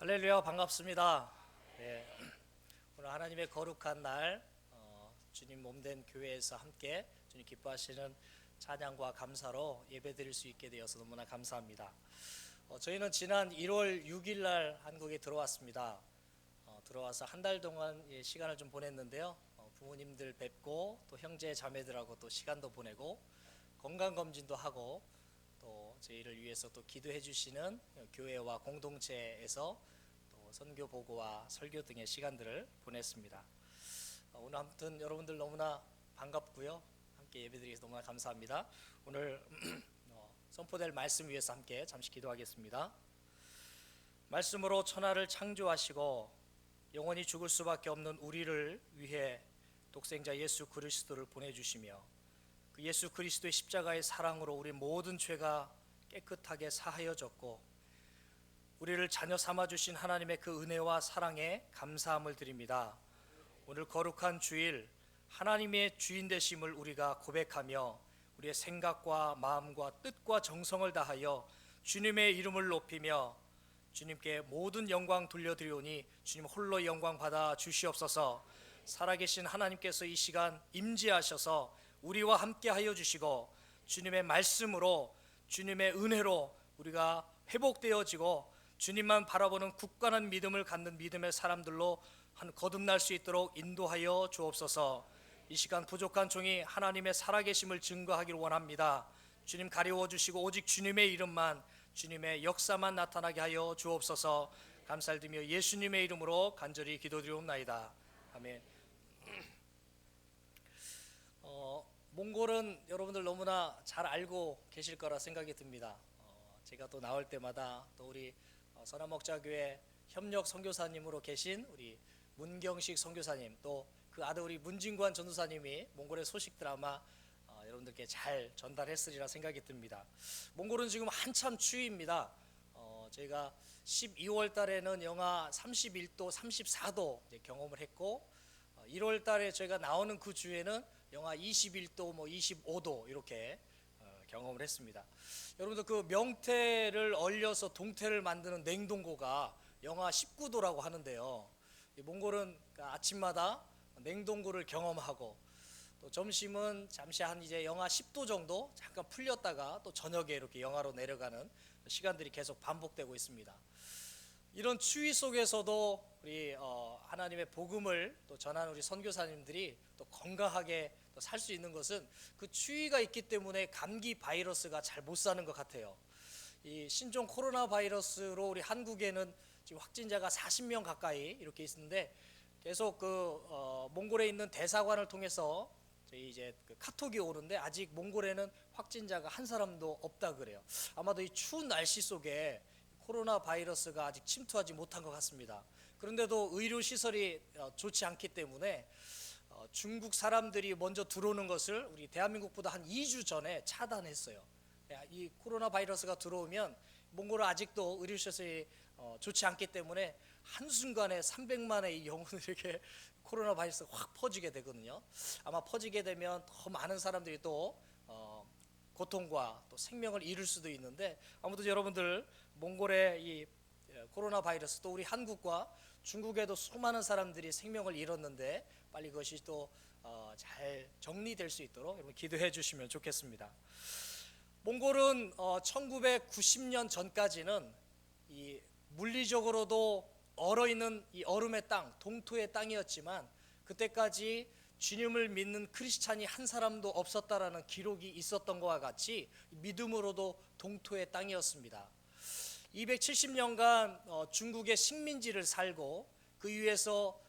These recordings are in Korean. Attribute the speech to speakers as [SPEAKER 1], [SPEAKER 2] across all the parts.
[SPEAKER 1] 할렐루야, 반갑습니다. 예, 오늘 하나님의 거룩한 날 주님 몸된 교회에서 함께 주님 기뻐하시는 찬양과 감사로 예배드릴 수 있게 되어서 너무나 감사합니다. 저희는 지난 1월 6일 날 한국에 들어왔습니다. 들어와서 한 달 동안 시간을 좀 보냈는데요. 부모님들 뵙고 또 형제 자매들하고 또 시간도 보내고 건강검진도 하고 또 저희를 위해서 또 기도해 주시는 교회와 공동체에서 또 선교 보고와 설교 등의 시간들을 보냈습니다. 오늘 아무튼 여러분들 너무나 반갑고요. 함께 예배드리셔서 너무나 감사합니다. 오늘 선포될 말씀 위해서 함께 잠시 기도하겠습니다. 말씀으로 천하를 창조하시고 영원히 죽을 수밖에 없는 우리를 위해 독생자 예수 그리스도를 보내주시며 그 예수 그리스도의 십자가의 사랑으로 우리 모든 죄가 깨끗하게 사하여졌고 우리를 자녀 삼아주신 하나님의 그 은혜와 사랑에 감사함을 드립니다. 오늘 거룩한 주일 하나님의 주인 되심을 우리가 고백하며 우리의 생각과 마음과 뜻과 정성을 다하여 주님의 이름을 높이며 주님께 모든 영광 돌려드리오니 주님 홀로 영광 받아 주시옵소서. 살아계신 하나님께서 이 시간 임재하셔서 우리와 함께 하여 주시고 주님의 말씀으로 주님의 은혜로 우리가 회복되어지고 주님만 바라보는 굳건한 믿음을 갖는 믿음의 사람들로 거듭날 수 있도록 인도하여 주옵소서. 이 시간 부족한 종이 하나님의 살아계심을 증거하기를 원합니다. 주님 가리워 주시고 오직 주님의 이름만 주님의 역사만 나타나게 하여 주옵소서. 감사를 드리며 예수님의 이름으로 간절히 기도드리옵나이다. 아멘. 몽골은 여러분들 너무나 잘 알고 계실 거라 생각이 듭니다. 제가 또 나올 때마다 또 우리 선한목자교회 협력 선교사님으로 계신 우리 문경식 선교사님 또 그 아들 우리 문진관 전도사님이 몽골의 소식들 아마 여러분들께 잘 전달했으리라 생각이 듭니다. 몽골은 지금 한참 추위입니다. 저희가 12월 달에는 영하 31도, 34도 경험을 했고 1월 달에 저희가 나오는 그 주에는 영하 21도, 25도 이렇게 경험을 했습니다. 여러분들 그 명태를 얼려서 동태를 만드는 냉동고가 영하 19도라고 하는데요. 몽골은 아침마다 냉동고를 경험하고 또 점심은 잠시 한 이제 영하 10도 정도 잠깐 풀렸다가 또 저녁에 이렇게 영하로 내려가는 시간들이 계속 반복되고 있습니다. 이런 추위 속에서도 우리 하나님의 복음을 또 전하는 우리 선교사님들이 또 건강하게 살 수 있는 것은 그 추위가 있기 때문에 감기 바이러스가 잘 못 사는 것 같아요. 이 신종 코로나 바이러스로 우리 한국에는 지금 확진자가 40명 가까이 이렇게 있는데 계속 그 몽골에 있는 대사관을 통해서 저희 이제 그 카톡이 오는데 아직 몽골에는 확진자가 한 사람도 없다 그래요. 아마도 이 추운 날씨 속에 코로나 바이러스가 아직 침투하지 못한 것 같습니다. 그런데도 의료 시설이 좋지 않기 때문에 중국 사람들이 먼저 들어오는 것을 우리 대한민국보다 한 2주 전에 차단했어요. 이 코로나 바이러스가 들어오면 몽골은 아직도 의료 시설이 좋지 않기 때문에 한순간에 300만의 영혼에게 코로나 바이러스가 확 퍼지게 되거든요. 아마 퍼지게 되면 더 많은 사람들이 또 고통과 또 생명을 잃을 수도 있는데 아무튼 여러분들 몽골의 이 코로나 바이러스 또 우리 한국과 중국에도 수많은 사람들이 생명을 잃었는데 빨리 그것이 또 잘 정리될 수 있도록 여러분 기도해 주시면 좋겠습니다. 몽골은 1990년 전까지는 이 물리적으로도 얼어있는 이 얼음의 땅, 동토의 땅이었지만 그때까지 주님을 믿는 크리스찬이 한 사람도 없었다라는 기록이 있었던 것과 같이 믿음으로도 동토의 땅이었습니다. 270년간 중국의 식민지를 살고 그 이후에서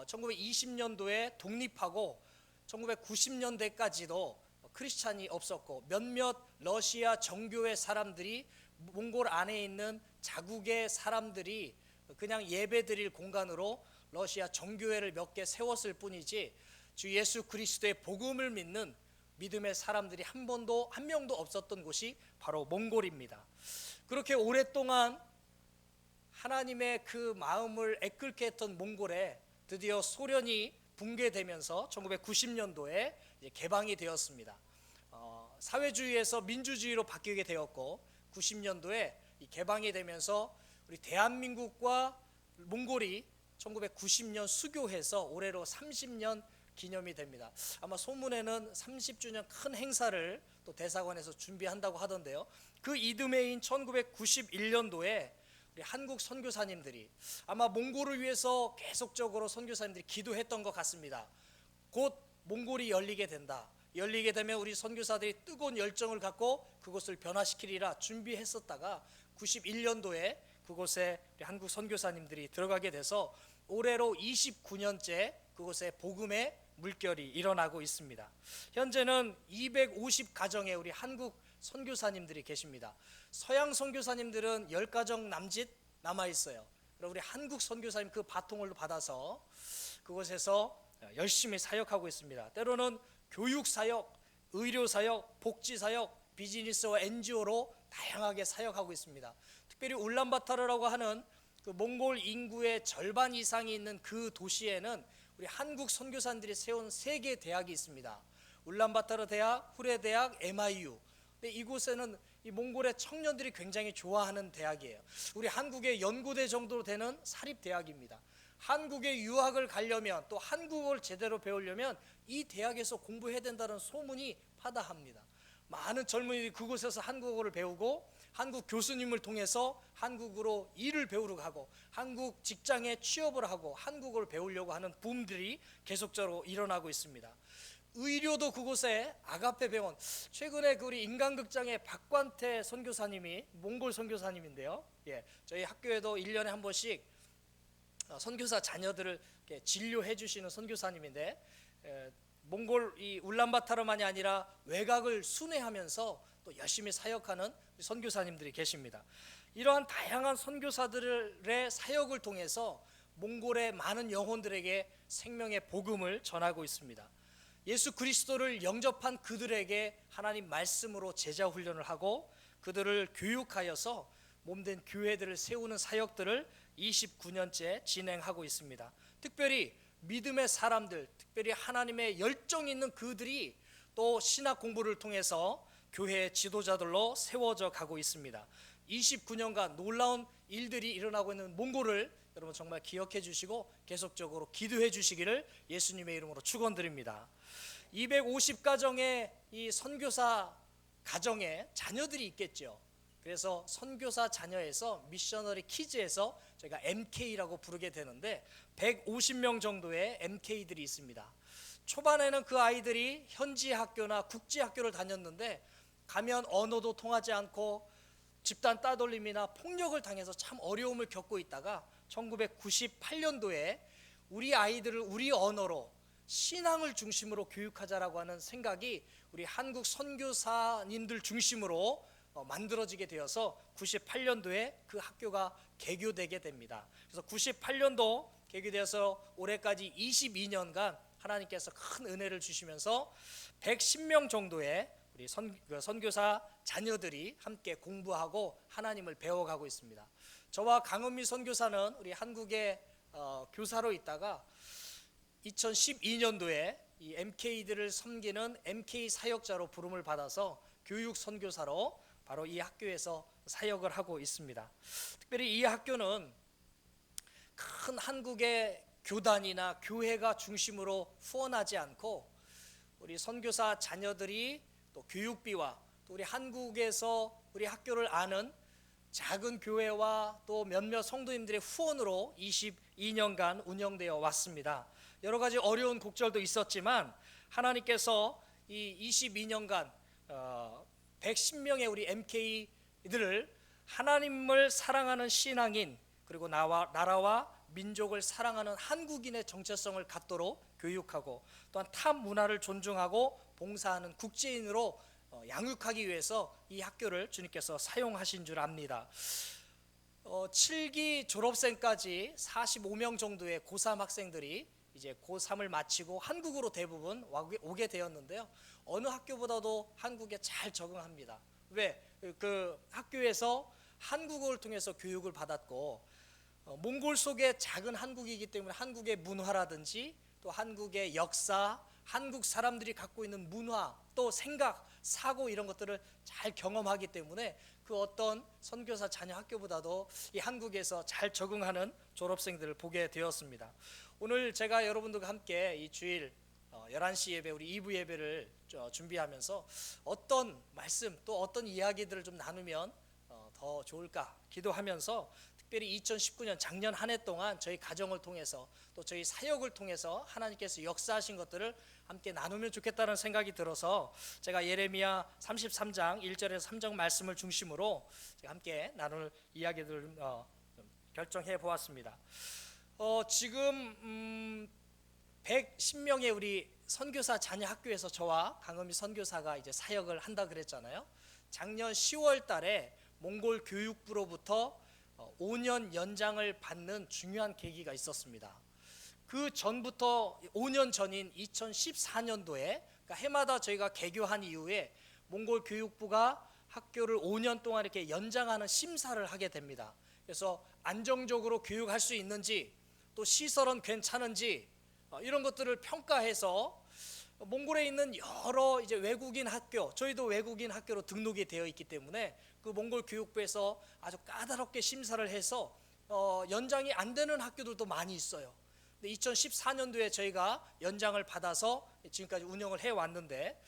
[SPEAKER 1] 1920년도에 독립하고 1990년대까지도 크리스찬이 없었고 몇몇 러시아 정교회 사람들이 몽골 안에 있는 자국의 사람들이 그냥 예배드릴 공간으로 러시아 정교회를 몇 개 세웠을 뿐이지 주 예수 그리스도의 복음을 믿는 믿음의 사람들이 한 명도 없었던 곳이 바로 몽골입니다. 그렇게 오랫동안 하나님의 그 마음을 애끓게 했던 몽골에 드디어 소련이 붕괴되면서 1990년도에 개방이 되었습니다. 사회주의에서 민주주의로 바뀌게 되었고 90년도에 개방이 되면서 우리 대한민국과 몽골이 1990년 수교해서 올해로 30년 기념이 됩니다. 아마 소문에는 30주년 큰 행사를 또 대사관에서 준비한다고 하던데요. 그 이듬해인 1991년도에 우리 한국 선교사님들이 아마 몽골을 위해서 계속적으로 선교사님들이 기도했던 것 같습니다. 곧 몽골이 열리게 된다. 열리게 되면 우리 선교사들이 뜨거운 열정을 갖고 그곳을 변화시키리라 준비했었다가 91년도에 그곳에 우리 한국 선교사님들이 들어가게 돼서 올해로 29년째 그곳에 복음의 물결이 일어나고 있습니다. 현재는 250가정의 우리 한국 선교사님들이 계십니다. 서양 선교사님들은 10가정 남짓 남아 있어요. 그럼 우리 한국 선교사님 그 바통을 받아서 그곳에서 열심히 사역하고 있습니다. 때로는 교육 사역, 의료 사역, 복지 사역, 비즈니스와 NGO로 다양하게 사역하고 있습니다. 특별히 울란바타르라고 하는 그 몽골 인구의 절반 이상이 있는 그 도시에는 우리 한국 선교사님들이 세운 3개 대학이 있습니다. 울란바타르 대학, 후레 대학, MIU. 근데 이곳에는 이 몽골의 청년들이 굉장히 좋아하는 대학이에요. 우리 한국의 연고대 정도 되는 사립 대학입니다. 한국에 유학을 가려면 또 한국어를 제대로 배우려면 이 대학에서 공부해야 된다는 소문이 파다합니다. 많은 젊은이들이 그곳에서 한국어를 배우고 한국 교수님을 통해서 한국으로 일을 배우러 가고 한국 직장에 취업을 하고 한국어를 배우려고 하는 붐들이 계속적으로 일어나고 있습니다. 의료도 그곳에 아가페 병원, 최근에 그 우리 인간극장의 박관태 선교사님이 몽골 선교사님인데요. 저희 학교에도 1년에 한 번씩 선교사 자녀들을 진료해 주시는 선교사님인데 몽골 이 울란바타르만이 아니라 외곽을 순회하면서 또 열심히 사역하는 선교사님들이 계십니다. 이러한 다양한 선교사들의 사역을 통해서 몽골의 많은 영혼들에게 생명의 복음을 전하고 있습니다. 예수 그리스도를 영접한 그들에게 하나님 말씀으로 제자 훈련을 하고 그들을 교육하여서 몸된 교회들을 세우는 사역들을 29년째 진행하고 있습니다. 특별히 믿음의 사람들, 특별히 하나님의 열정 있는 그들이 또 신학 공부를 통해서 교회의 지도자들로 세워져 가고 있습니다. 29년간 놀라운 일들이 일어나고 있는 몽골을 여러분 정말 기억해 주시고 계속적으로 기도해 주시기를 예수님의 이름으로 축원드립니다. 250가정의 이 선교사 가정에 자녀들이 있겠죠. 그래서 선교사 자녀에서 미셔너리 키즈에서 저희가 MK라고 부르게 되는데 150명 정도의 MK들이 있습니다. 초반에는 그 아이들이 현지 학교나 국제 학교를 다녔는데 가면 언어도 통하지 않고 집단 따돌림이나 폭력을 당해서 참 어려움을 겪고 있다가 1998년도에 우리 아이들을 우리 언어로 신앙을 중심으로 교육하자라고 하는 생각이 우리 한국 선교사님들 중심으로 만들어지게 되어서 98년도에 그 학교가 개교되게 됩니다. 그래서 98년도 개교되어서 올해까지 22년간 하나님께서 큰 은혜를 주시면서 110명 정도의 우리 선교사 자녀들이 함께 공부하고 하나님을 배워가고 있습니다. 저와 강은미 선교사는 우리 한국에 교사로 있다가 2012년도에 이 MK들을 섬기는 MK 사역자로 부름을 받아서 교육 선교사로 바로 이 학교에서 사역을 하고 있습니다. 특별히 이 학교는 큰 한국의 교단이나 교회가 중심으로 후원하지 않고 우리 선교사 자녀들이 또 교육비와 또 우리 한국에서 우리 학교를 아는 작은 교회와 또 몇몇 성도님들의 후원으로 22년간 운영되어 왔습니다. 여러 가지 어려운 곡절도 있었지만 하나님께서 이 22년간 110명의 우리 MK들을 하나님을 사랑하는 신앙인 그리고 나라와 민족을 사랑하는 한국인의 정체성을 갖도록 교육하고 또한 타 문화를 존중하고 봉사하는 국제인으로 양육하기 위해서 이 학교를 주님께서 사용하신 줄 압니다. 7기 졸업생까지 45명 정도의 고3 학생들이 이제 고3을 마치고 한국으로 대부분 오게 되었는데요. 어느 학교보다도 한국에 잘 적응합니다. 왜? 그 학교에서 한국어를 통해서 교육을 받았고 몽골 속의 작은 한국이기 때문에 한국의 문화라든지 또 한국의 역사, 한국 사람들이 갖고 있는 문화, 또 생각, 사고 이런 것들을 잘 경험하기 때문에 그 어떤 선교사 자녀 학교보다도 이 한국에서 잘 적응하는 졸업생들을 보게 되었습니다. 오늘 제가 여러분들과 함께 이 주일 11시 예배, 우리 2부 예배를 준비하면서 어떤 말씀 또 어떤 이야기들을 좀 나누면 더 좋을까 기도하면서, 특별히 2019년 작년 한 해 동안 저희 가정을 통해서 또 저희 사역을 통해서 하나님께서 역사하신 것들을 함께 나누면 좋겠다는 생각이 들어서 제가 예레미야 33장 1절에서 3절 말씀을 중심으로 제가 함께 나눌 이야기들을 결정해 보았습니다. 지금 110명의 우리 선교사 자녀 학교에서 저와 강은미 선교사가 이제 사역을 한다 그랬잖아요. 작년 10월 달에 몽골 교육부로부터 5년 연장을 받는 중요한 계기가 있었습니다. 그 전부터 5년 전인 2014년도에 그러니까 해마다 저희가 개교한 이후에 몽골 교육부가 학교를 5년 동안 이렇게 연장하는 심사를 하게 됩니다. 그래서 안정적으로 교육할 수 있는지 또 시설은 괜찮은지 이런 것들을 평가해서 몽골에 있는 여러 이제 외국인 학교, 저희도 외국인 학교로 등록이 되어 있기 때문에 그 몽골 교육부에서 아주 까다롭게 심사를 해서 연장이 안 되는 학교들도 많이 있어요. 근데 2014년도에 저희가 연장을 받아서 지금까지 운영을 해 왔는데,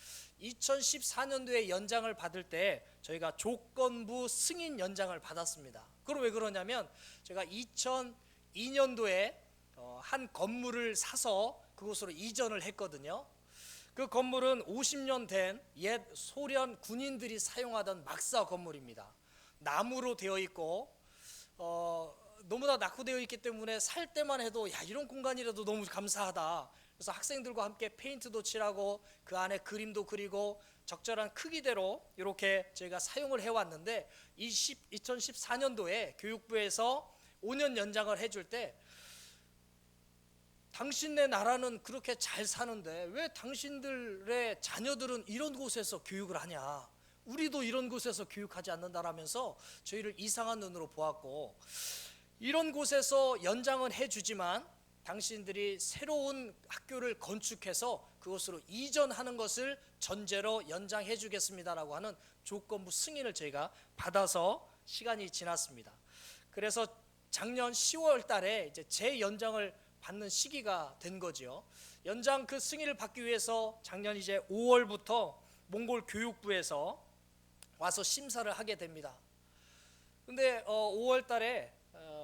[SPEAKER 1] 2014년도에 연장을 받을 때 저희가 조건부 승인 연장을 받았습니다. 그럼 왜 그러냐면 제가 2002년도에 한 건물을 사서 그곳으로 이전을 했거든요. 그 건물은 50년 된 옛 소련 군인들이 사용하던 막사 건물입니다. 나무로 되어 있고 너무나 낙후되어 있기 때문에 살 때만 해도 야, 이런 공간이라도 너무 감사하다. 그래서 학생들과 함께 페인트도 칠하고 그 안에 그림도 그리고 적절한 크기대로 이렇게 저희가 사용을 해왔는데, 2014년도에 교육부에서 5년 연장을 해줄 때 당신네 나라는 그렇게 잘 사는데 왜 당신들의 자녀들은 이런 곳에서 교육을 하냐, 우리도 이런 곳에서 교육하지 않는다라면서 저희를 이상한 눈으로 보았고, 이런 곳에서 연장은 해주지만 당신들이 새로운 학교를 건축해서 그곳으로 이전하는 것을 전제로 연장해 주겠습니다라고 하는 조건부 승인을 저희가 받아서 시간이 지났습니다. 그래서 작년 10월 달에 이제 재연장을 받는 시기가 된 거죠. 연장 그 승인을 받기 위해서 작년 이제 5월부터 몽골 교육부에서 와서 심사를 하게 됩니다. 근데 5월 달에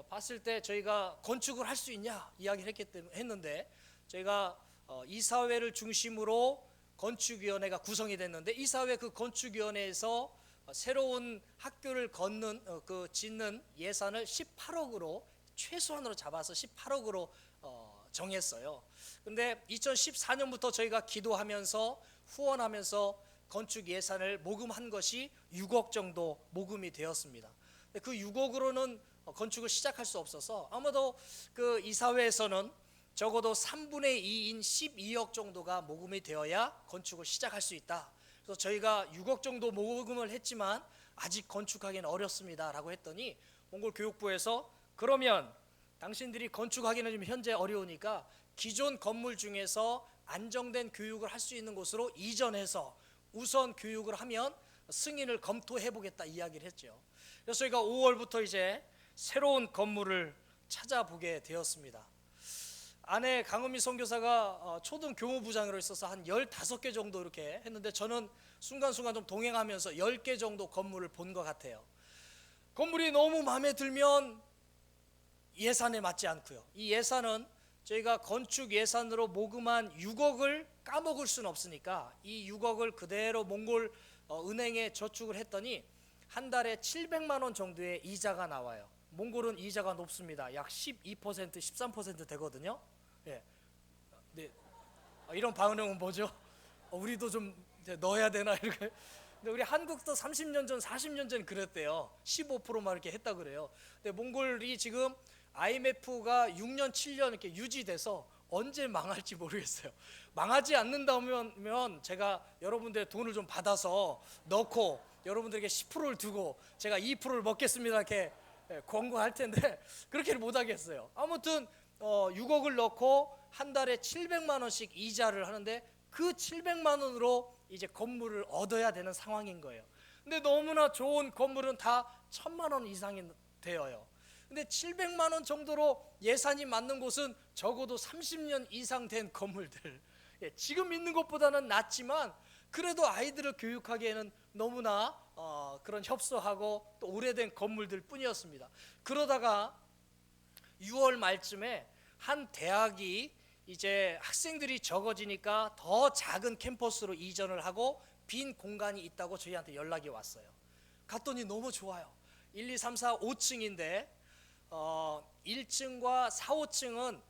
[SPEAKER 1] 봤을 때 저희가 건축을 할 수 있냐 이야기를 했는데, 저희가 이사회를 중심으로 건축위원회가 구성이 됐는데, 이사회 그 건축위원회에서 새로운 학교를 짓는 예산을 18억으로 최소한으로 잡아서 18억으로 정했어요. 근데 2014년부터 저희가 기도하면서 후원하면서 건축 예산을 모금한 것이 6억 정도 모금이 되었습니다. 그 6억으로는 건축을 시작할 수 없어서 아마도 그 이사회에서는 적어도 3분의 2인 12억 정도가 모금이 되어야 건축을 시작할 수 있다. 그래서 저희가 6억 정도 모금을 했지만 아직 건축하기는 어렵습니다 라고 했더니, 몽골 교육부에서 그러면 당신들이 건축하기는 좀 현재 어려우니까 기존 건물 중에서 안정된 교육을 할 수 있는 곳으로 이전해서 우선 교육을 하면 승인을 검토해 보겠다 이야기를 했죠. 그래서 저희가 5월부터 이제 새로운 건물을 찾아보게 되었습니다. 아내 강은미 선교사가 초등 교무부장으로 있어서 한 15개 정도 이렇게 했는데, 저는 순간순간 좀 동행하면서 10개 정도 건물을 본 것 같아요. 건물이 너무 마음에 들면 예산에 맞지 않고요. 이 예산은 저희가 건축 예산으로 모금한 6억을 까먹을 수는 없으니까 이 6억을 그대로 몽골 은행에 저축을 했더니 한 달에 700만 원 정도의 이자가 나와요. 몽골은 이자가 높습니다. 약 12%, 13% 되거든요. 예. 네. 이런 반응은 뭐죠? 우리도 좀 넣어야 되나 이렇게. 근데 우리 한국도 30년 전, 40년 전 그랬대요. 15%만 이렇게 했다 그래요. 근데 몽골이 지금 IMF가 6년, 7년 이렇게 유지돼서 언제 망할지 모르겠어요. 망하지 않는다면 제가 여러분들의 돈을 좀 받아서 넣고 여러분들에게 10%를 두고 제가 2%를 먹겠습니다 이렇게 권고할 텐데 그렇게는 못 하겠어요. 아무튼 6억을 넣고 한 달에 700만 원씩 이자를 하는데 그 700만 원으로 이제 건물을 얻어야 되는 상황인 거예요. 근데 너무나 좋은 건물은 다 1,000만 원 이상이 되어요. 근데 700만 원 정도로 예산이 맞는 곳은 적어도 30년 이상 된 건물들, 지금 있는 것보다는 낫지만 그래도 아이들을 교육하기에는 너무나 그런 협소하고 또 오래된 건물들 뿐이었습니다. 그러다가 6월 말쯤에 한 대학이 이제 학생들이 적어지니까 더 작은 캠퍼스로 이전을 하고 빈 공간이 있다고 저희한테 연락이 왔어요. 갔더니 너무 좋아요. 1, 2, 3, 4, 5층인데 1층과 4, 5층은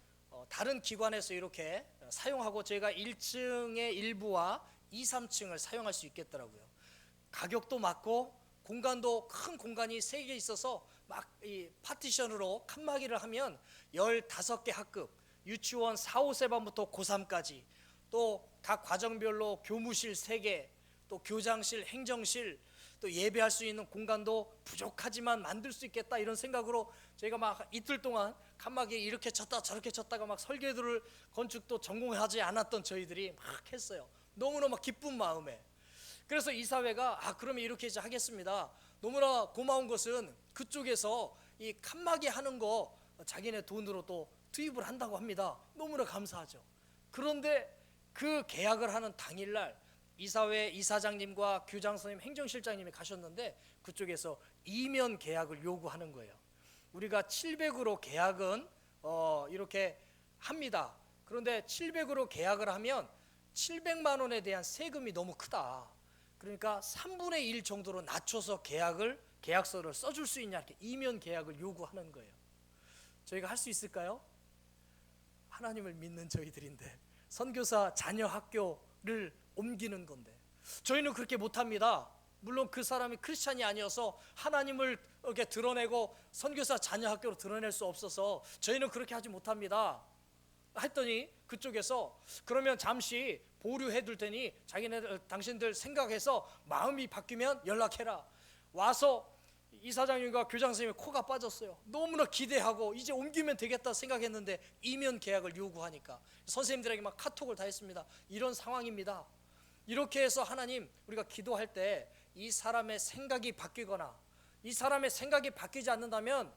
[SPEAKER 1] 다른 기관에서 이렇게 사용하고 저희가 1층의 일부와 2, 3층을 사용할 수 있겠더라고요. 가격도 맞고 공간도 큰 공간이 3개 있어서 막 이 파티션으로 칸막이를 하면 15개 학급, 유치원 4, 5세반부터 고3까지 또 각 과정별로 교무실 3개, 또 교장실, 행정실, 또 예배할 수 있는 공간도 부족하지만 만들 수 있겠다 이런 생각으로 저희가 막 이틀 동안 칸막이 이렇게 쳤다 저렇게 쳤다가 막 설계도를 건축도 전공하지 않았던 저희들이 막 했어요. 너무나 막 기쁜 마음에. 그래서 이사회가 그러면 이렇게 이제 하겠습니다. 너무나 고마운 것은 그쪽에서 이 칸막이 하는 거 자기네 돈으로 또 투입을 한다고 합니다. 너무나 감사하죠. 그런데 그 계약을 하는 당일날 이사회 이사장님과 교장 선생님, 행정실장님이 가셨는데 그쪽에서 이면 계약을 요구하는 거예요. 우리가 700으로 계약은 이렇게 합니다. 그런데 700으로 계약을 하면 700만 원에 대한 세금이 너무 크다. 그러니까 3분의 1 정도로 낮춰서 계약서를 써줄 수 있냐, 이렇게 이면 계약을 요구하는 거예요. 저희가 할 수 있을까요? 하나님을 믿는 저희들인데 선교사 자녀 학교를 옮기는 건데 저희는 그렇게 못합니다. 물론 그 사람이 크리스찬이 아니어서 하나님을 이렇게 드러내고 선교사 자녀 학교로 드러낼 수 없어서 저희는 그렇게 하지 못합니다. 했더니 그쪽에서 그러면 잠시 보류해 둘 테니 당신들 생각해서 마음이 바뀌면 연락해라. 와서 이사장님과 교장 선생님의 코가 빠졌어요. 너무나 기대하고 이제 옮기면 되겠다 생각했는데 이면 계약을 요구하니까 선생님들에게 막 카톡을 다 했습니다. 이런 상황입니다. 이렇게 해서 하나님, 우리가 기도할 때 이 사람의 생각이 바뀌거나 이 사람의 생각이 바뀌지 않는다면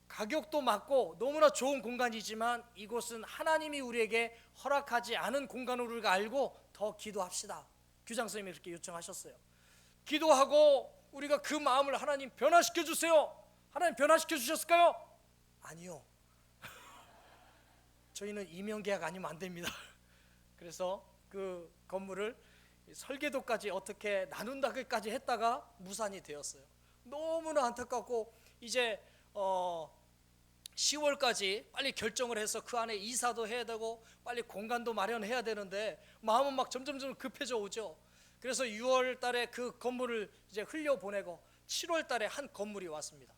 [SPEAKER 1] 가격도 맞고 너무나 좋은 공간이지만 이곳은 하나님이 우리에게 허락하지 않은 공간으로 우리가 알고 더 기도합시다. 교장 선생님이 그렇게 요청하셨어요. 기도하고 우리가 그 마음을 하나님 변화시켜 주세요. 하나님 변화시켜 주셨을까요? 아니요. 저희는 이면계약 아니면 안 됩니다. 그래서 그 건물을 설계도까지 어떻게 나눈다기까지 했다가 무산이 되었어요. 너무나 안타깝고 이제 10월까지 빨리 결정을 해서 그 안에 이사도 해야 되고 빨리 공간도 마련해야 되는데 마음은 막 점점 급해져 오죠. 그래서 6월 달에 그 건물을 이제 흘려보내고 7월 달에 한 건물이 왔습니다.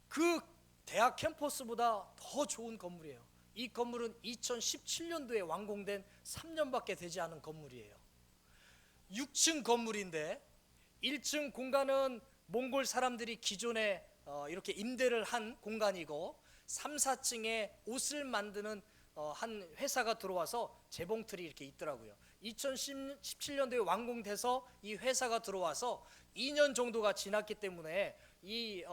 [SPEAKER 1] 그 대학 캠퍼스보다 더 좋은 건물이에요. 이 건물은 2017년도에 완공된 3년밖에 되지 않은 건물이에요. 6층 건물인데 1층 공간은 몽골 사람들이 기존에 이렇게 임대를 한 공간이고 3, 4층에 옷을 만드는 한 회사가 들어와서 재봉틀이 이렇게 있더라고요. 2017년도에 완공돼서 이 회사가 들어와서 2년 정도가 지났기 때문에 이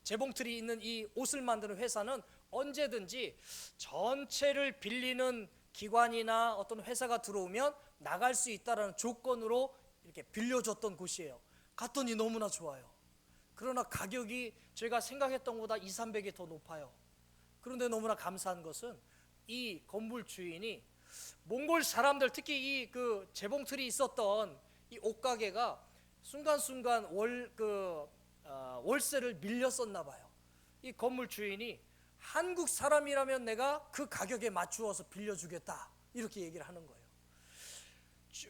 [SPEAKER 1] 재봉틀이 있는 이 옷을 만드는 회사는 언제든지 전체를 빌리는 기관이나 어떤 회사가 들어오면 나갈 수 있다라는 조건으로 이렇게 빌려줬던 곳이에요. 갔더니 너무나 좋아요. 그러나 가격이 저희가 생각했던 것보다 2, 300이 더 높아요. 그런데 너무나 감사한 것은 이 건물 주인이 몽골 사람들, 특히 이 그 재봉틀이 있었던 이 옷가게가 순간순간 월세를 밀렸었나 봐요. 이 건물 주인이 한국 사람이라면 내가 그 가격에 맞추어서 빌려주겠다 이렇게 얘기를 하는 거예요.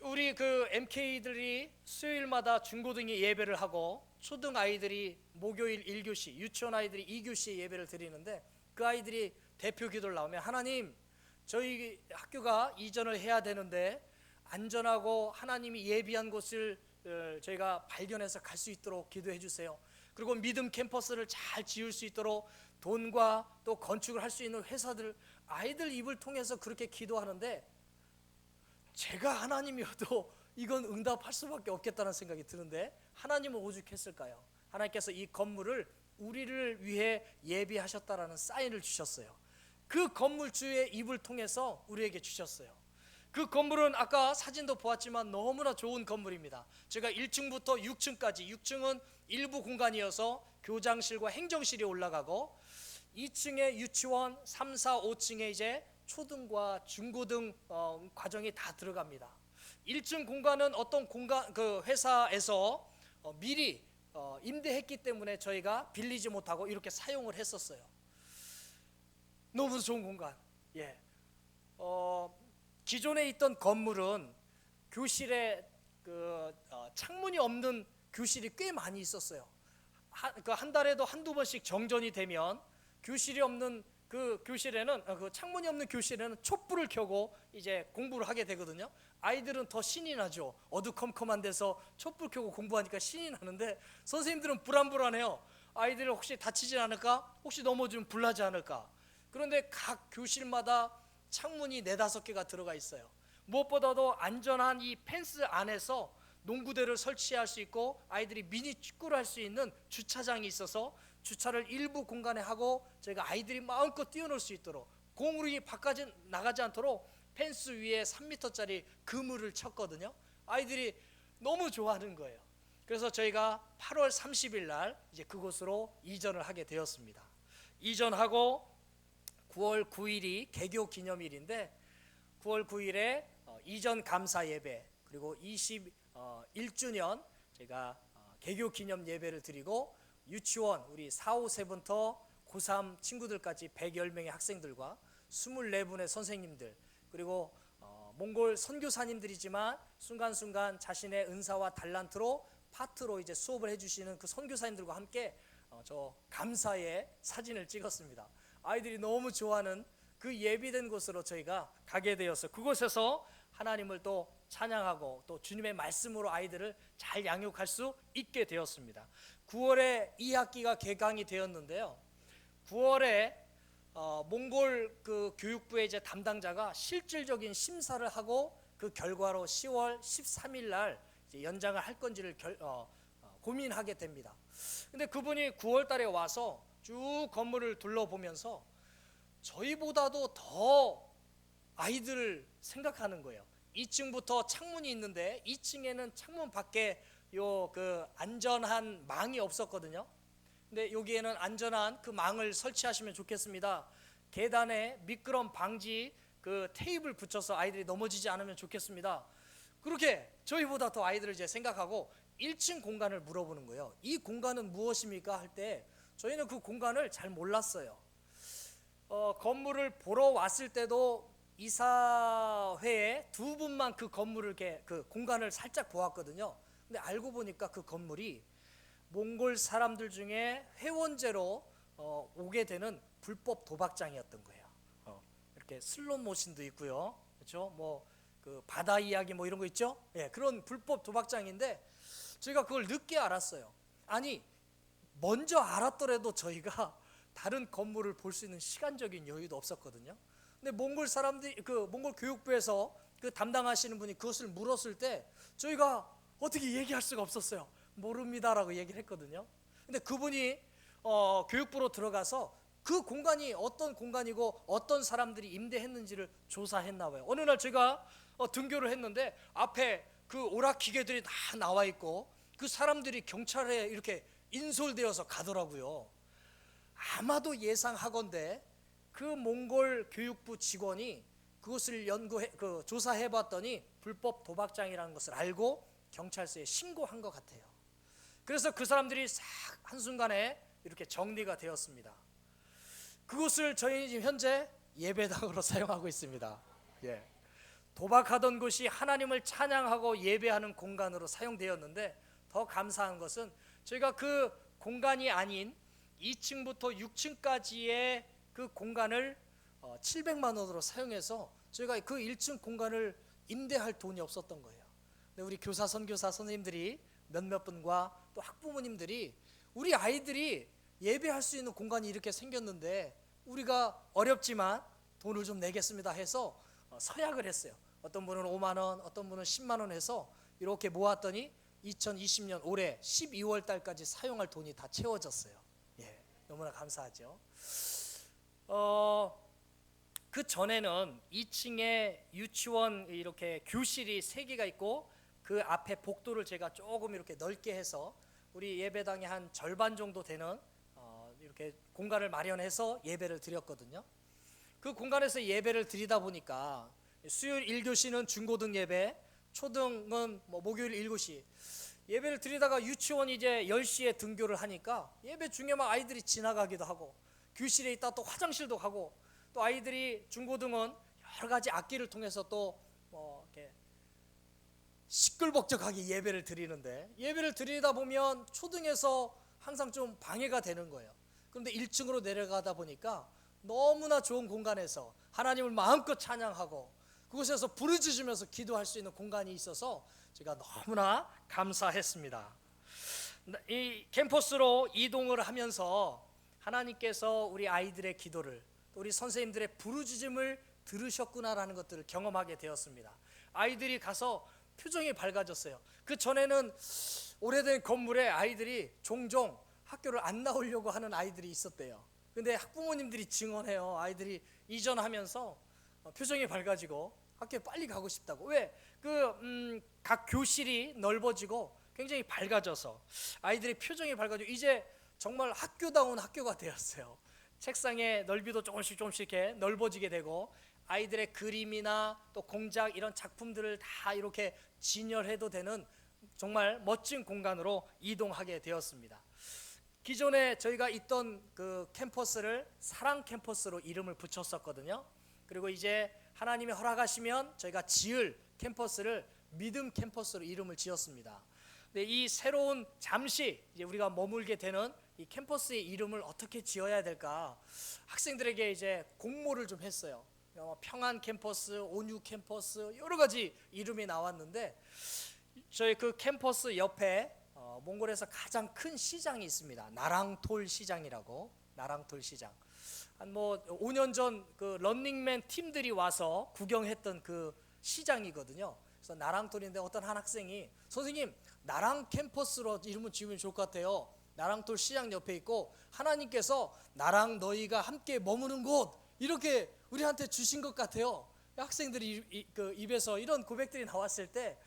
[SPEAKER 1] 우리 그 MK들이 수요일마다 중고등이 예배를 하고 초등 아이들이 목요일 1교시, 유치원 아이들이 2교시에 예배를 드리는데 그 아이들이 대표 기도를 나오면 하나님, 저희 학교가 이전을 해야 되는데 안전하고 하나님이 예비한 곳을 저희가 발견해서 갈 수 있도록 기도해 주세요. 그리고 믿음 캠퍼스를 잘 지을 수 있도록 돈과 또 건축을 할 수 있는 회사들, 아이들 입을 통해서 그렇게 기도하는데 제가 하나님이어도 이건 응답할 수밖에 없겠다는 생각이 드는데 하나님은 오죽했을까요? 하나님께서 이 건물을 우리를 위해 예비하셨다라는 사인을 주셨어요. 그 건물주의 입을 통해서 우리에게 주셨어요. 그 건물은 아까 사진도 보았지만 너무나 좋은 건물입니다. 제가 1층부터 6층까지, 6층은 일부 공간이어서 교장실과 행정실이 올라가고 2층에 유치원, 3, 4, 5층에 이제 초등과 중고등 과정이 다 들어갑니다. 1층 공간은 어떤 공간 그 회사에서 미리 임대했기 때문에 저희가 빌리지 못하고 이렇게 사용을 했었어요. 너무 좋은 공간. 예. 기존에 있던 건물은 교실에 창문이 없는 교실이 꽤 많이 있었어요. 한 달에도 한두 번씩 정전이 되면 교실이 없는 그 교실에는 그 창문이 없는 교실에는 촛불을 켜고 이제 공부를 하게 되거든요. 아이들은 더 신이 나죠. 어두컴컴한 데서 촛불 켜고 공부하니까 신이 나는데 선생님들은 불안해요. 아이들 혹시 다치지 않을까? 혹시 넘어지면 불나지 않을까? 그런데 각 교실마다 창문이 4-5개가 들어가 있어요. 무엇보다도 안전한 이 펜스 안에서 농구대를 설치할 수 있고 아이들이 미니 축구를 할 수 있는 주차장이 있어서 주차를 일부 공간에 하고 저희가 아이들이 마음껏 뛰어놀 수 있도록 공이 바깥에 나가지 않도록 펜스 위에 3m짜리 그물을 쳤거든요. 아이들이 너무 좋아하는 거예요. 그래서 저희가 8월 30일 날 이제 그곳으로 이전을 하게 되었습니다. 이전하고 9월 9일이 개교 기념일인데 9월 9일에 이전 감사 예배 그리고 21주년 제가 개교 기념 예배를 드리고 유치원 우리 4, 5세부터 고3 친구들까지 110명의 학생들과 24분의 선생님들 그리고 몽골 선교사님들이지만 순간순간 자신의 은사와 달란트로 파트로 이제 수업을 해주시는 그 선교사님들과 함께 저 감사의 사진을 찍었습니다. 아이들이 너무 좋아하는 그 예비된 곳으로 저희가 가게 되었어요. 그곳에서 하나님을 또 찬양하고 또 주님의 말씀으로 아이들을 잘 양육할 수 있게 되었습니다. 9월에 2학기가 개강이 되었는데요. 9월에 몽골 그 교육부의 이제 담당자가 실질적인 심사를 하고 그 결과로 10월 13일 날 이제 연장을 할 건지를 고민하게 됩니다. 근데 그분이 9월 달에 와서 쭉 건물을 둘러보면서 저희보다도 더 아이들을 생각하는 거예요. 2층부터 창문이 있는데 2층에는 창문 밖에 그 안전한 망이 없었거든요. 근데 여기에는 안전한 그 망을 설치하시면 좋겠습니다. 계단에 미끄럼 방지 그 테이블 붙여서 아이들이 넘어지지 않으면 좋겠습니다. 그렇게 저희보다 더 아이들을 이제 생각하고 1층 공간을 물어보는 거예요. 이 공간은 무엇입니까? 할 때 저희는 그 공간을 잘 몰랐어요. 건물을 보러 왔을 때도 이사회에 2분만 그 건물을 이렇게 그 공간을 살짝 보았거든요. 근데 알고 보니까 그 건물이 몽골 사람들 중에 회원제로 오게 되는 불법 도박장이었던 거예요. 이렇게 슬롯 머신도 있고요, 그렇죠? 뭐 그 바다 이야기 뭐 이런 거 있죠? 예, 그런 불법 도박장인데 저희가 그걸 늦게 알았어요. 아니 먼저 알았더라도 저희가 다른 건물을 볼 수 있는 시간적인 여유도 없었거든요. 근데 몽골 사람들이 그 몽골 교육부에서 그 담당하시는 분이 그것을 물었을 때 저희가 어떻게 얘기할 수가 없었어요. 모릅니다라고 얘기를 했거든요. 근데 그분이 교육부로 들어가서 그 공간이 어떤 공간이고 어떤 사람들이 임대했는지를 조사했나 봐요. 어느 날 제가 등교를 했는데 앞에 그 오락 기계들이 다 나와 있고 그 사람들이 경찰에 이렇게 인솔되어서 가더라고요. 아마도 예상하건대 그 몽골 교육부 직원이 그것을 조사해 봤더니 불법 도박장이라는 것을 알고 경찰서에 신고한 것 같아요. 그래서 그 사람들이 싹 한순간에 이렇게 정리가 되었습니다. 그곳을 저희 지금 현재 예배당으로 사용하고 있습니다. 예. 도박하던 곳이 하나님을 찬양하고 예배하는 공간으로 사용되었는데 더 감사한 것은 저희가 그 공간이 아닌 2층부터 6층까지의 그 공간을 700만 원으로 사용해서 저희가 그 1층 공간을 임대할 돈이 없었던 거예요. 근데 우리 교사 선교사 선생님들이 몇몇 분과 또 학부모님들이 우리 아이들이 예배할 수 있는 공간이 이렇게 생겼는데 우리가 어렵지만 돈을 좀 내겠습니다 해서 서약을 했어요. 어떤 분은 5만 원, 어떤 분은 10만 원 해서 이렇게 모았더니 2020년 올해 12월 달까지 사용할 돈이 다 채워졌어요. 예, 너무나 감사하죠. 그 전에는 2층에 유치원 이렇게 교실이 3개가 있고 그 앞에 복도를 제가 조금 이렇게 넓게 해서 우리 예배당의 한 절반 정도 되는 이렇게 공간을 마련해서 예배를 드렸거든요. 그 공간에서 예배를 드리다 보니까 수요일 1교시는 중고등 예배, 초등은 목요일 1교시 예배를 드리다가 유치원이 이제 10시에 등교를 하니까 예배 중에 막 아이들이 지나가기도 하고 교실에 있다 또 화장실도 가고 또 아이들이 중고등은 여러 가지 악기를 통해서 또 이렇게 시끌벅적하게 예배를 드리는데 예배를 드리다 보면 초등에서 항상 좀 방해가 되는 거예요. 그런데 1층으로 내려가다 보니까 너무나 좋은 공간에서 하나님을 마음껏 찬양하고 그곳에서 부르짖으면서 기도할 수 있는 공간이 있어서 제가 너무나 감사했습니다. 이 캠퍼스로 이동을 하면서 하나님께서 우리 아이들의 기도를 또 우리 선생님들의 부르짖음을 들으셨구나라는 것들을 경험하게 되었습니다. 아이들이 가서 표정이 밝아졌어요. 그 전에는 오래된 건물에 아이들이 종종 학교를 안 나오려고 하는 아이들이 있었대요. 근데 학부모님들이 증언해요. 아이들이 이전하면서 표정이 밝아지고 학교에 빨리 가고 싶다고. 왜? 각 교실이 넓어지고 굉장히 밝아져서 아이들의 표정이 밝아지고 이제 정말 학교다운 학교가 되었어요. 책상의 넓이도 조금씩 이렇게 넓어지게 되고 아이들의 그림이나 또 공작 이런 작품들을 다 이렇게 진열해도 되는 정말 멋진 공간으로 이동하게 되었습니다. 기존에 저희가 있던 그 캠퍼스를 사랑 캠퍼스로 이름을 붙였었거든요. 그리고 이제 하나님이 허락하시면 저희가 지을 캠퍼스를 믿음 캠퍼스로 이름을 지었습니다. 근데 이 새로운 잠시 이제 우리가 머물게 되는 이 캠퍼스의 이름을 어떻게 지어야 될까 학생들에게 이제 공모를 좀 했어요. 평안 캠퍼스, 온유 캠퍼스 여러 가지 이름이 나왔는데 저희 그 캠퍼스 옆에 몽골에서 가장 큰 시장이 있습니다. 나랑톨 시장이라고. 나랑톨 시장. 한 5년 전 그 런닝맨 팀들이 와서 구경했던 그 시장이거든요. 그래서 나랑톨인데 어떤 한 학생이 선생님 나랑 캠퍼스로 이름을 지으면 좋을 것 같아요. 나랑톨 시장 옆에 있고 하나님께서 나랑 너희가 함께 머무는 곳 이렇게 우리한테 주신 것 같아요. 학생들이 그 입에서 이런 고백들이 나왔을 때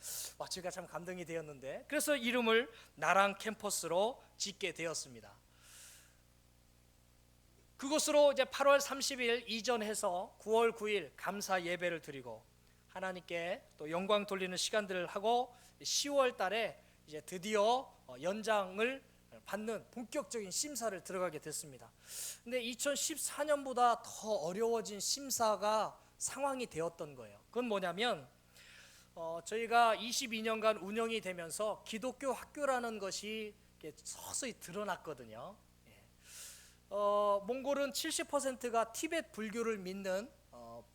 [SPEAKER 1] 제가 참 감동이 되었는데 그래서 이름을 나랑 캠퍼스로 짓게 되었습니다. 그곳으로 이제 8월 30일 이전해서 9월 9일 감사 예배를 드리고 하나님께 또 영광 돌리는 시간들을 하고 10월 달에 이제 드디어 연장을 받는 본격적인 심사를 들어가게 됐습니다. 근데 2014년보다 더 어려워진 심사가 상황이 되었던 거예요. 그건 뭐냐면 저희가 22년간 운영이 되면서 기독교 학교라는 것이 서서히 드러났거든요. 몽골은 70%가 티베트 불교를 믿는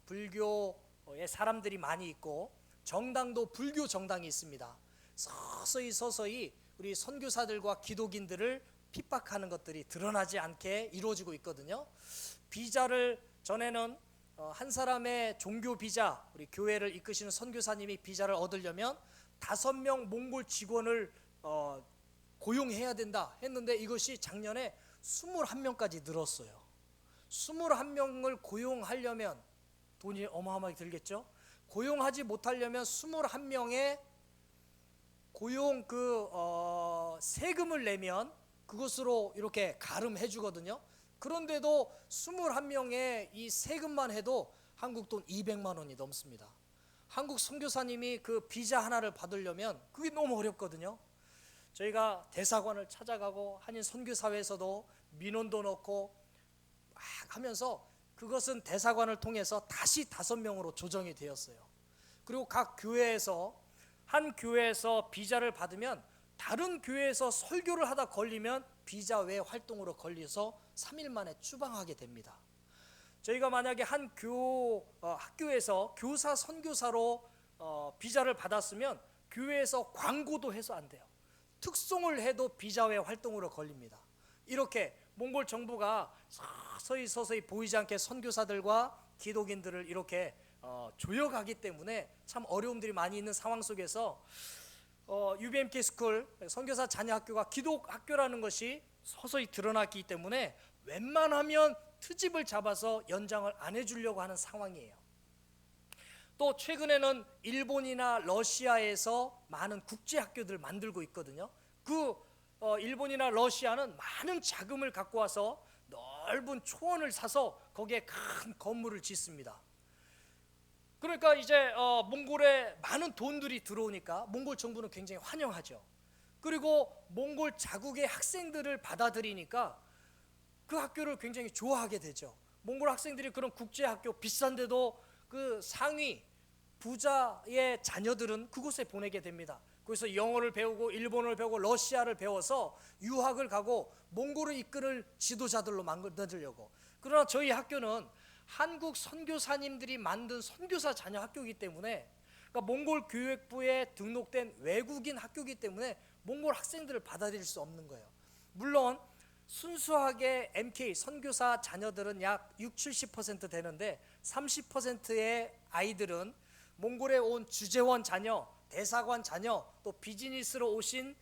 [SPEAKER 1] 불교의 사람들이 많이 있고 정당도 불교 정당이 있습니다. 서서히 우리 선교사들과 기독인들을 핍박하는 것들이 드러나지 않게 이루어지고 있거든요. 비자를 전에는 한 사람의 종교 비자, 우리 교회를 이끄시는 선교사님이 비자를 얻으려면 5명 몽골 직원을 고용해야 된다 했는데 이것이 작년에 21명까지 늘었어요. 21명을 고용하려면 돈이 어마어마하게 들겠죠. 고용하지 못하려면 21명의 고용 세금을 내면 그것으로 이렇게 가름해 주거든요. 그런데도 21명의 이 세금만 해도 한국 돈 200만 원이 넘습니다. 한국 선교사님이 그 비자 하나를 받으려면 그게 너무 어렵거든요. 저희가 대사관을 찾아가고 한인 선교사회에서도 민원도 넣고 막 하면서 그것은 대사관을 통해서 다시 5명으로 조정이 되었어요. 그리고 각 교회에서 한 교회에서 비자를 받으면 다른 교회에서 설교를 하다 걸리면 비자 외 활동으로 걸려서 3일 만에 추방하게 됩니다. 저희가 만약에 한 학교에서 교사 선교사로 비자를 받았으면 교회에서 광고도 해서 안 돼요. 특송을 해도 비자 외 활동으로 걸립니다. 이렇게 몽골 정부가 서서히 보이지 않게 선교사들과 기독인들을 이렇게 조여가기 때문에 참 어려움들이 많이 있는 상황 속에서 UBMK 스쿨 선교사 자녀 학교가 기독 학교라는 것이 서서히 드러났기 때문에 웬만하면 트집을 잡아서 연장을 안 해주려고 하는 상황이에요. 또 최근에는 일본이나 러시아에서 많은 국제 학교들 만들고 있거든요. 일본이나 러시아는 많은 자금을 갖고 와서 넓은 초원을 사서 거기에 큰 건물을 짓습니다. 그러니까 이제 몽골에 많은 돈들이 들어오니까 몽골 정부는 굉장히 환영하죠. 그리고 몽골 자국의 학생들을 받아들이니까 그 학교를 굉장히 좋아하게 되죠. 몽골 학생들이 그런 국제 학교 비싼데도 그 상위 부자의 자녀들은 그곳에 보내게 됩니다. 거기서 영어를 배우고 일본어를 배우고 러시아를 배워서 유학을 가고 몽골을 이끌 지도자들로 만들려고. 그러나 저희 학교는 한국 선교사님들이 만든 선교사 자녀 학교이기 때문에, 그러니까 몽골 교육부에 등록된 외국인 학교이기 때문에 몽골 학생들을 받아들일 수 없는 거예요. 물론 순수하게 MK 선교사 자녀들은 약 60-70% 되는데 30%의 아이들은 몽골에 온 주재원 자녀, 대사관 자녀, 또 비즈니스로 오신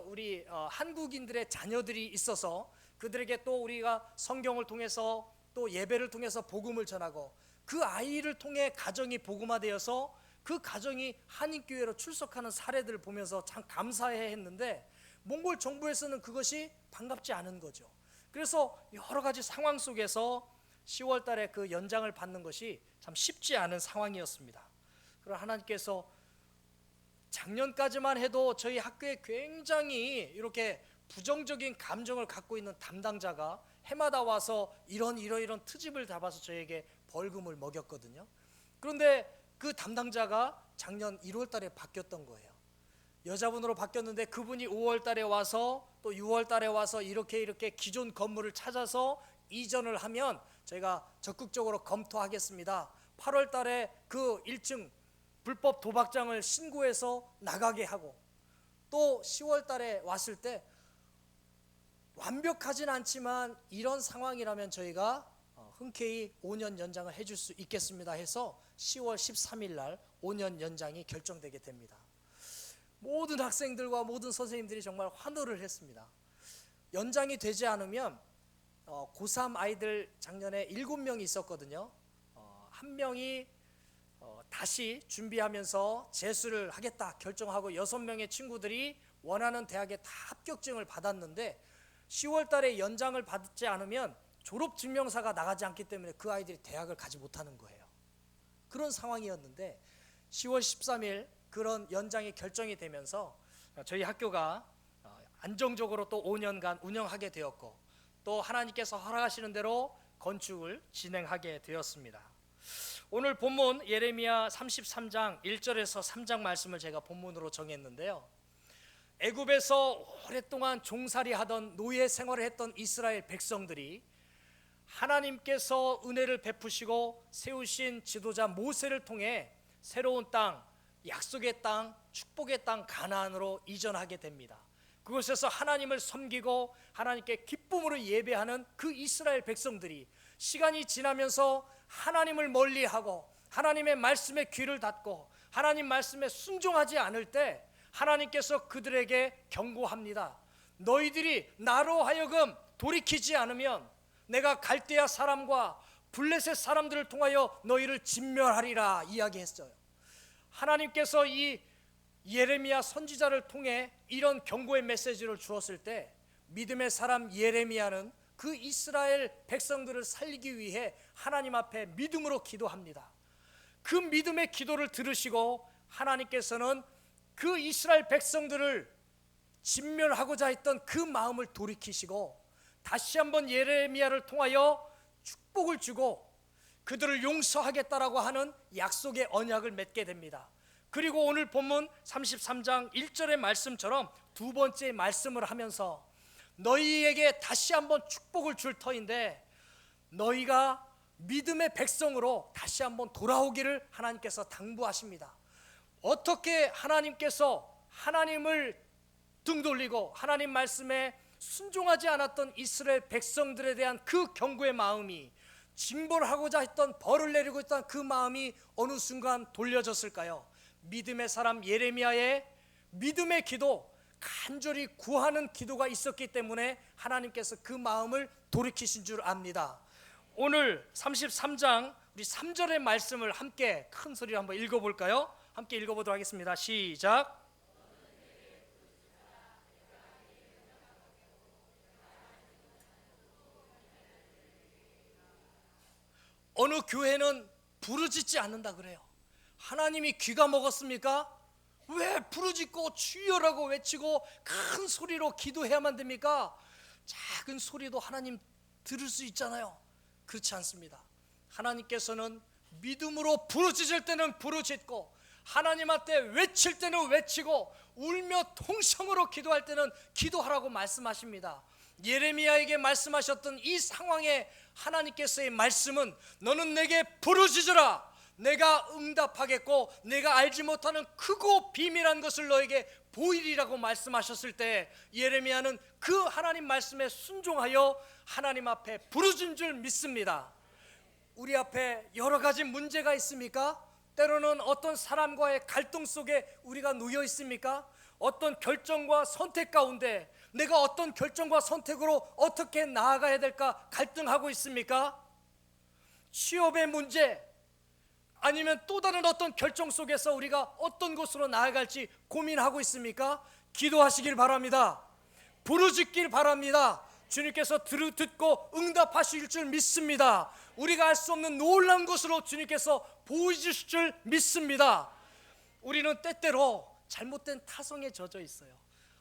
[SPEAKER 1] 우리 한국인들의 자녀들이 있어서 그들에게 또 우리가 성경을 통해서 또 예배를 통해서 복음을 전하고 그 아이를 통해 가정이 복음화되어서 그 가정이 한인교회로 출석하는 사례들을 보면서 참 감사해 했는데 몽골 정부에서는 그것이 반갑지 않은 거죠. 그래서 여러 가지 상황 속에서 10월 달에 그 연장을 받는 것이 참 쉽지 않은 상황이었습니다. 그러나 하나님께서 작년까지만 해도 저희 학교에 굉장히 이렇게 부정적인 감정을 갖고 있는 담당자가 해마다 와서 이런 트집을 잡아서 저에게 벌금을 먹였거든요. 그런데 그 담당자가 작년 1월 달에 바뀌었던 거예요. 여자분으로 바뀌었는데 그분이 5월 달에 와서 또 6월 달에 와서 이렇게 기존 건물을 찾아서 이전을 하면 저희가 적극적으로 검토하겠습니다. 8월 달에 그 1층 불법 도박장을 신고해서 나가게 하고, 또 10월 달에 왔을 때 완벽하진 않지만 이런 상황이라면 저희가 흔쾌히 5년 연장을 해줄 수 있겠습니다 해서 10월 13일 날 5년 연장이 결정되게 됩니다. 모든 학생들과 모든 선생님들이 정말 환호를 했습니다. 연장이 되지 않으면 고3 아이들 작년에 7명이 있었거든요. 한 명이 다시 준비하면서 재수를 하겠다 결정하고 6명의 친구들이 원하는 대학에 다 합격증을 받았는데 10월 달에 연장을 받지 않으면 졸업증명서가 나가지 않기 때문에 그 아이들이 대학을 가지 못하는 거예요. 그런 상황이었는데 10월 13일 그런 연장이 결정이 되면서 저희 학교가 안정적으로 또 5년간 운영하게 되었고, 또 하나님께서 허락하시는 대로 건축을 진행하게 되었습니다. 오늘 본문 예레미야 33장 1절에서 3장 말씀을 제가 본문으로 정했는데요. 애굽에서 오랫동안 종살이하던 노예 생활을 했던 이스라엘 백성들이 하나님께서 은혜를 베푸시고 세우신 지도자 모세를 통해 새로운 땅, 약속의 땅, 축복의 땅 가나안으로 이전하게 됩니다. 그곳에서 하나님을 섬기고 하나님께 기쁨으로 예배하는 그 이스라엘 백성들이 시간이 지나면서 하나님을 멀리하고 하나님의 말씀에 귀를 닫고 하나님 말씀에 순종하지 않을 때 하나님께서 그들에게 경고합니다. 너희들이 나로 하여금 돌이키지 않으면 내가 갈대아 사람과 블레셋 사람들을 통하여 너희를 진멸하리라 이야기했어요. 하나님께서 이 예레미야 선지자를 통해 이런 경고의 메시지를 주었을 때 믿음의 사람 예레미야는 그 이스라엘 백성들을 살리기 위해 하나님 앞에 믿음으로 기도합니다. 그 믿음의 기도를 들으시고 하나님께서는 그 이스라엘 백성들을 진멸하고자 했던 그 마음을 돌이키시고 다시 한번 예레미야를 통하여 축복을 주고 그들을 용서하겠다라고 하는 약속의 언약을 맺게 됩니다. 그리고 오늘 본문 33장 1절의 말씀처럼 두 번째 말씀을 하면서 너희에게 다시 한번 축복을 줄 터인데 너희가 믿음의 백성으로 다시 한번 돌아오기를 하나님께서 당부하십니다. 어떻게 하나님께서 하나님을 등 돌리고 하나님 말씀에 순종하지 않았던 이스라엘 백성들에 대한 그 경고의 마음이 징벌하고자 했던 벌을 내리고 있던 그 마음이 어느 순간 돌려졌을까요? 믿음의 사람 예레미야의 믿음의 기도, 간절히 구하는 기도가 있었기 때문에 하나님께서 그 마음을 돌이키신 줄 압니다. 오늘 33장 우리 3절의 말씀을 함께 큰 소리로 한번 읽어볼까요? 함께 읽어보도록 하겠습니다. 시작. 어느 교회는 부르짖지 않는다 그래요. 하나님이 귀가 먹었습니까? 왜 부르짖고 주여라고 외치고 큰 소리로 기도해야만 됩니까? 작은 소리도 하나님 들을 수 있잖아요. 그렇지 않습니다. 하나님께서는 믿음으로 부르짖을 때는 부르짖고 하나님한테 외칠 때는 외치고 울며 통성으로 기도할 때는 기도하라고 말씀하십니다. 예레미야에게 말씀하셨던 이 상황에 하나님께서의 말씀은 너는 내게 부르짖으라, 내가 응답하겠고 내가 알지 못하는 크고 비밀한 것을 너에게 보이리라고 말씀하셨을 때 예레미야는 그 하나님 말씀에 순종하여 하나님 앞에 부르짖은 줄 믿습니다. 우리 앞에 여러 가지 문제가 있습니까? 때로는 어떤 사람과의 갈등 속에 우리가 놓여 있습니까? 어떤 결정과 선택 가운데 내가 어떤 결정과 선택으로 어떻게 나아가야 될까 갈등하고 있습니까? 취업의 문제, 아니면 또 다른 어떤 결정 속에서 우리가 어떤 곳으로 나아갈지 고민하고 있습니까? 기도하시길 바랍니다. 부르짖길 바랍니다. 주님께서 듣고 응답하실 줄 믿습니다. 우리가 알 수 없는 놀라운 것으로 주님께서 보여주실 줄 믿습니다. 우리는 때때로 잘못된 타성에 젖어 있어요.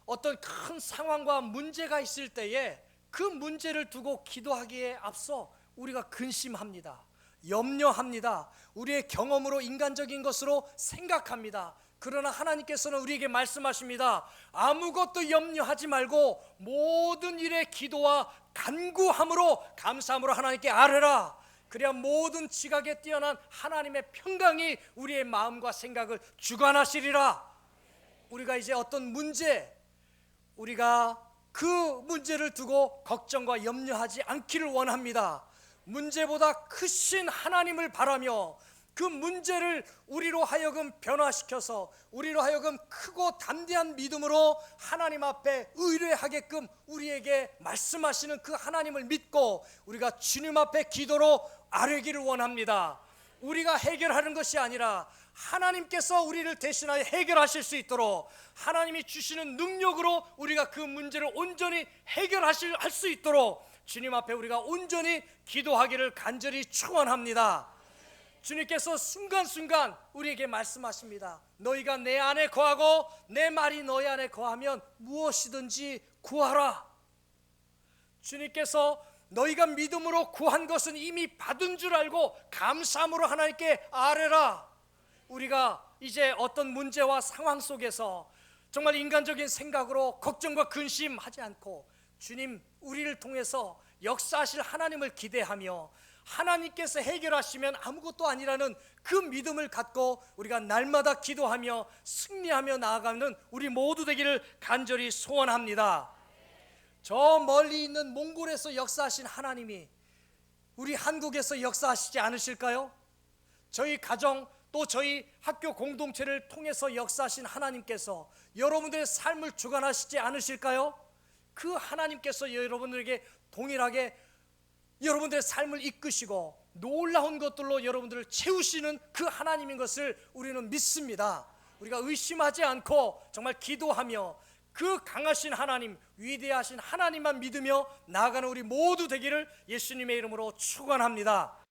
[SPEAKER 1] 어떤 큰 상황과 문제가 있을 때에 그 문제를 두고 기도하기에 앞서 우리가 근심합니다. 염려합니다. 우리의 경험으로 인간적인 것으로 생각합니다. 그러나 하나님께서는 우리에게 말씀하십니다. 아무것도 염려하지 말고 모든 일에 기도와 간구함으로 감사함으로 하나님께 아뢰라. 그래야 모든 지각에 뛰어난 하나님의 평강이 우리의 마음과 생각을 주관하시리라. 우리가 이제 어떤 문제, 우리가 그 문제를 두고 걱정과 염려하지 않기를 원합니다. 문제보다 크신 하나님을 바라며 그 문제를 우리로 하여금 변화시켜서 우리로 하여금 크고 담대한 믿음으로 하나님 앞에 의뢰하게끔 우리에게 말씀하시는 그 하나님을 믿고 우리가 주님 앞에 기도로 아뢰기를 원합니다. 우리가 해결하는 것이 아니라 하나님께서 우리를 대신하여 해결하실 수 있도록 하나님이 주시는 능력으로 우리가 그 문제를 온전히 할 수 있도록 주님 앞에 우리가 온전히 기도하기를 간절히 축원합니다. 주님께서 순간순간 우리에게 말씀하십니다. 너희가 내 안에 거하고 내 말이 너희 안에 거하면 무엇이든지 구하라. 주님께서 너희가 믿음으로 구한 것은 이미 받은 줄 알고 감사함으로 하나님께 아뢰라. 우리가 이제 어떤 문제와 상황 속에서 정말 인간적인 생각으로 걱정과 근심하지 않고 주님 우리를 통해서 역사하실 하나님을 기대하며 하나님께서 해결하시면 아무것도 아니라는 그 믿음을 갖고 우리가 날마다 기도하며 승리하며 나아가는 우리 모두 되기를 간절히 소원합니다. 저 멀리 있는 몽골에서 역사하신 하나님이 우리 한국에서 역사하시지 않으실까요? 저희 가정 또 저희 학교 공동체를 통해서 역사하신 하나님께서 여러분들의 삶을 주관하시지 않으실까요? 그 하나님께서 여러분들에게 동일하게 여러분들의 삶을 이끄시고 놀라운 것들로 여러분들을 채우시는 그 하나님인 것을 우리는 믿습니다. 우리가 의심하지 않고 정말 기도하며 그 강하신 하나님, 위대하신 하나님만 믿으며 나아가는 우리 모두 되기를 예수님의 이름으로 축원합니다.